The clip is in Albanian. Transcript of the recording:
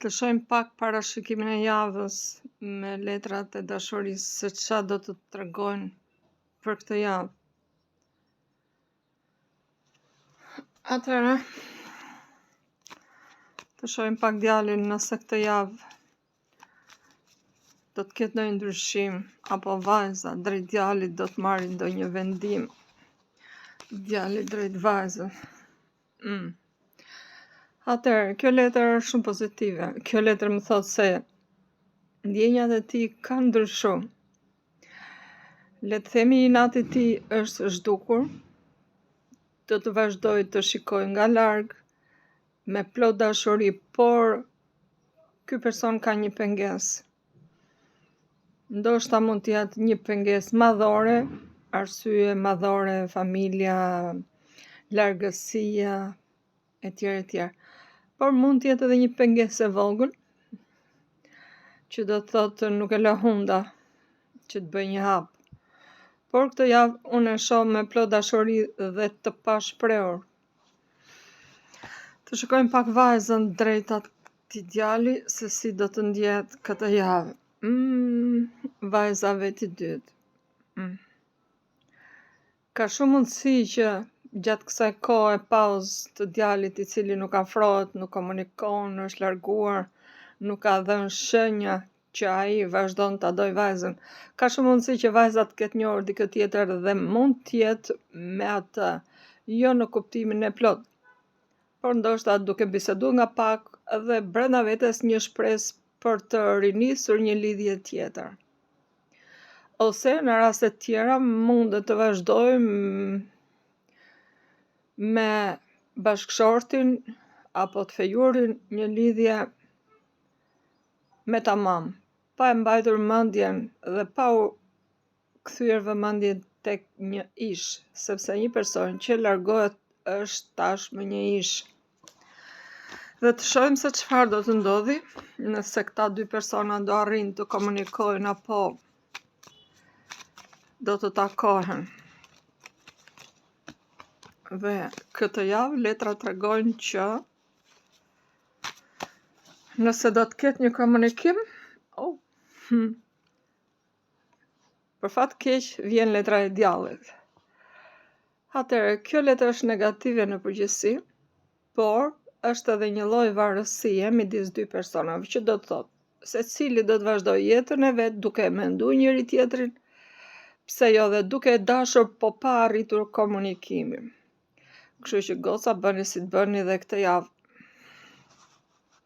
Të shohim pak parashikimin e javës me letrat e dashurisë se ç'a do të tregojnë për këtë javë. Atëherë, të shohim pak djalin nëse këtë javë do të ketë ndonjë ndryshim, apo vajza drejt djalit do të marrë ndonjë vendim. Djali drejt vajzës. Atëherë, kjo letër është shumë pozitive. Kjo letër më thotë se ndjenjat e tij kanë ndryshuar. Le të themi inati i tij është zhdukur. Do të vazhdoj të shikoj nga larg me plot dashuri, por ky person ka një pengesë. Ndoshta mund të jetë një pengesë madhore, arsye madhore, familja, largësia, etj, etj. Por mund të jetë edhe një pengesë e vogël, që do të thotë nuk e lë hunda që të bëj një hap. Por këtë javë unë e shoh me plot dashuri dhe të pashprehur. Të shikojmë pak vajzën drejt atij djali se si do të ndjehet këtë javë. Vajza veti dytë. Ka shumë mundësi që gjatë kësaj kohe pauzë të djalit i cili nuk afrohet, nuk komunikon, është larguar, nuk ka dhënë shenja që ai vazhdon ta doj vajzën. Ka shumë mundësi që vajza të ketë njohur dikë tjetër dhe mund të jetë me atë, jo në kuptimin e plot, por ndoshta duke biseduar nga pak dhe brenda vetes një shpresë për të rinisur një lidhje tjetër. Ose në raste të tjera mundet të vazhdojmë me bashkëshortin apo të fejurin një lidhje me tamam, pa e mbajtur mendjen dhe pa u kthyer vëmendjen tek një ish, sepse një person që largohet është tashmë një ish. Dhe të shohim se çfarë do të ndodhi, nëse këta dy persona do arrijnë të komunikojnë apo do të takohen. Dhe këtë javë letra tregojnë që nëse do të ketë një komunikim, për fat keq vjen letra e djallit. Atëherë, kjo letër është negative në përgjithësi, por është edhe një lloj varësie midis dy personave, që do të thotë secili do të vazhdojë jetën e vet duke menduar njëri tjetrin, pse jo dhe duke e dashur, po pa arritur komunikimin. Kështu që goca bëni si të bëni dhe këtë javë,